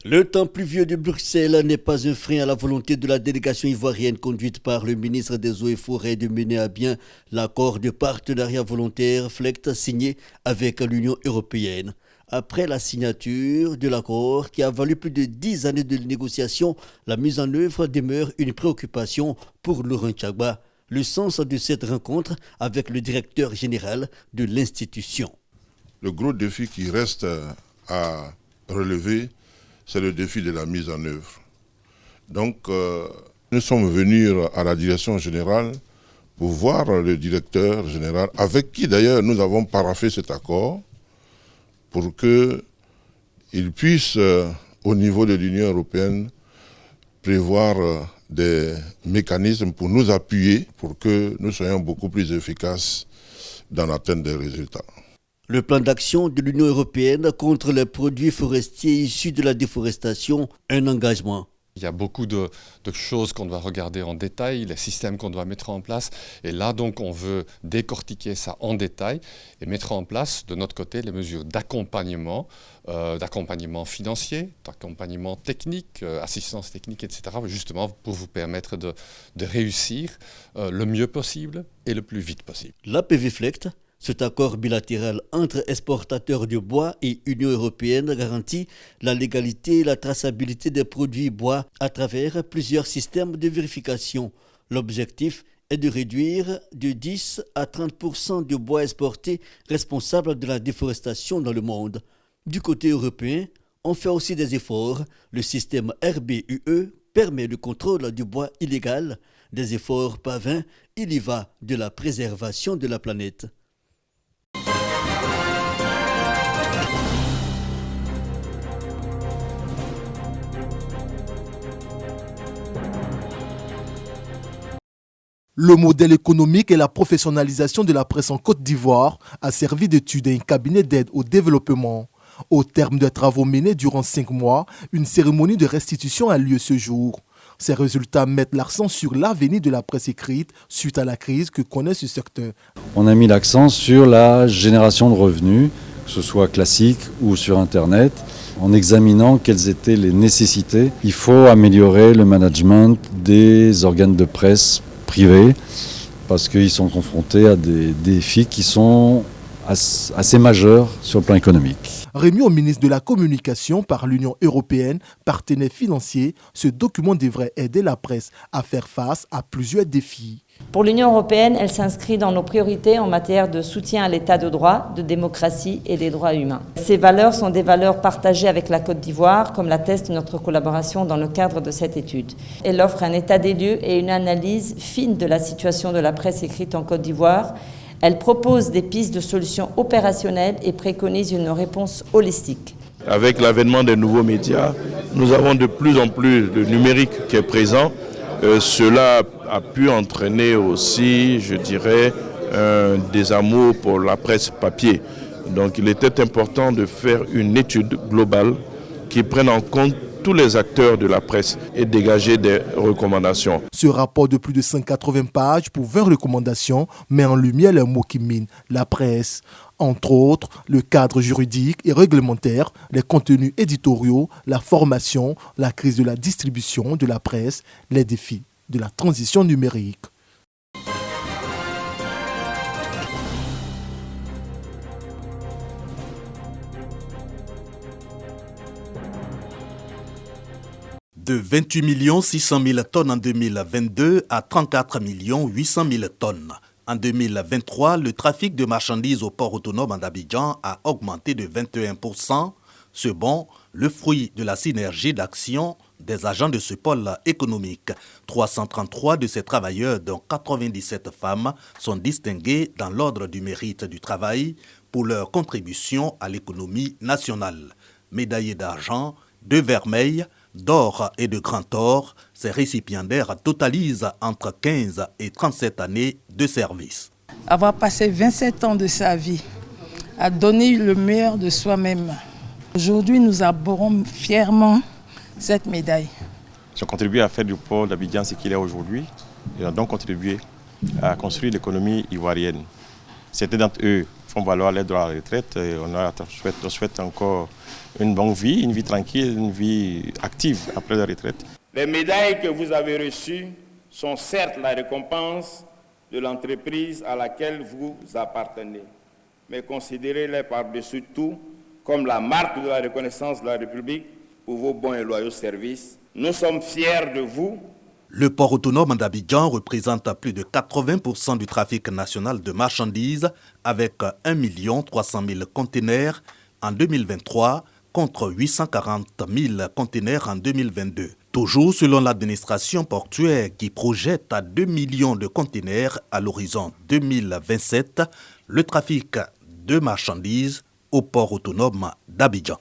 Le temps pluvieux de Bruxelles n'est pas un frein à la volonté de la délégation ivoirienne conduite par le ministre des Eaux et Forêts de mener à bien l'accord de partenariat volontaire FLECT signé avec l'Union européenne. Après la signature de l'accord qui a valu plus de 10 années de négociations, la mise en œuvre demeure une préoccupation pour Laurent Tchagba. Le sens de cette rencontre avec le directeur général de l'institution. Le gros défi qui reste à relever, c'est le défi de la mise en œuvre. Donc, nous sommes venus à la direction générale pour voir le directeur général, avec qui d'ailleurs nous avons paraphé cet accord, pour qu'il puisse, au niveau de l'Union européenne, prévoir des mécanismes pour nous appuyer, pour que nous soyons beaucoup plus efficaces dans l'atteinte des résultats. Le plan d'action de l'Union européenne contre les produits forestiers issus de la déforestation, un engagement. Il y a beaucoup de choses qu'on doit regarder en détail, les systèmes qu'on doit mettre en place. Et là, donc, on veut décortiquer ça en détail et mettre en place, de notre côté, les mesures d'accompagnement financier, d'accompagnement technique, assistance technique, etc., justement pour vous permettre de réussir le mieux possible et le plus vite possible. L'APV FLECT, cet accord bilatéral entre exportateurs de bois et Union européenne garantit la légalité et la traçabilité des produits bois à travers plusieurs systèmes de vérification. L'objectif est de réduire de 10 à 30% de bois exportés responsables de la déforestation dans le monde. Du côté européen, on fait aussi des efforts. Le système RBUE permet le contrôle du bois illégal. Des efforts pas vains, il y va de la préservation de la planète. Le modèle économique et la professionnalisation de la presse en Côte d'Ivoire a servi d'étude à un cabinet d'aide au développement. Au terme de travaux menés durant 5 mois, une cérémonie de restitution a lieu ce jour. Ces résultats mettent l'accent sur l'avenir de la presse écrite suite à la crise que connaît ce secteur. On a mis l'accent sur la génération de revenus, que ce soit classique ou sur Internet, en examinant quelles étaient les nécessités. Il faut améliorer le management des organes de presse privés parce qu'ils sont confrontés à des défis qui sont assez majeurs sur le plan économique. Remis au ministre de la Communication par l'Union européenne, partenaire financier, ce document devrait aider la presse à faire face à plusieurs défis. Pour l'Union européenne, elle s'inscrit dans nos priorités en matière de soutien à l'état de droit, de démocratie et des droits humains. Ces valeurs sont des valeurs partagées avec la Côte d'Ivoire, comme l'atteste notre collaboration dans le cadre de cette étude. Elle offre un état des lieux et une analyse fine de la situation de la presse écrite en Côte d'Ivoire. Elle propose des pistes de solutions opérationnelles et préconise une réponse holistique. Avec l'avènement des nouveaux médias, nous avons de plus en plus de numérique qui est présent. Cela a pu entraîner aussi, je dirais, un désamour pour la presse papier. Donc il était important de faire une étude globale qui prenne en compte tous les acteurs de la presse et dégager des recommandations. Ce rapport de plus de 180 pages pour 20 recommandations met en lumière les mots qui minent la presse. Entre autres, le cadre juridique et réglementaire, les contenus éditoriaux, la formation, la crise de la distribution de la presse, les défis de la transition numérique. De 28 600 000 tonnes en 2022 à 34 800 000 tonnes. En 2023, le trafic de marchandises au port autonome d'Abidjan a augmenté de 21%. Ce bond, le fruit de la synergie d'action des agents de ce pôle économique. 333 de ces travailleurs, dont 97 femmes, sont distingués dans l'ordre du mérite du travail pour leur contribution à l'économie nationale. Médaillés d'argent, de vermeil, d'or et de grand or, ces récipiendaires totalisent entre 15 et 37 années de service. Avoir passé 27 ans de sa vie à donner le meilleur de soi-même. Aujourd'hui, nous arborons fièrement cette médaille. J'ai contribué à faire du port d'Abidjan ce qu'il est aujourd'hui. Ils ont donc contribué à construire l'économie ivoirienne. Certains d'entre eux font valoir les droits à la retraite. Et on souhaite encore une bonne vie, une vie tranquille, une vie active après la retraite. Les médailles que vous avez reçues sont certes la récompense de l'entreprise à laquelle vous appartenez, mais considérez-les par-dessus tout comme la marque de la reconnaissance de la République pour vos bons et loyaux services. Nous sommes fiers de vous. Le port autonome d'Abidjan représente plus de 80% du trafic national de marchandises avec 1 300 000 conteneurs en 2023 contre 840 000 conteneurs en 2022. Toujours selon l'administration portuaire qui projette à 2 millions de conteneurs à l'horizon 2027, le trafic de marchandises au port autonome d'Abidjan.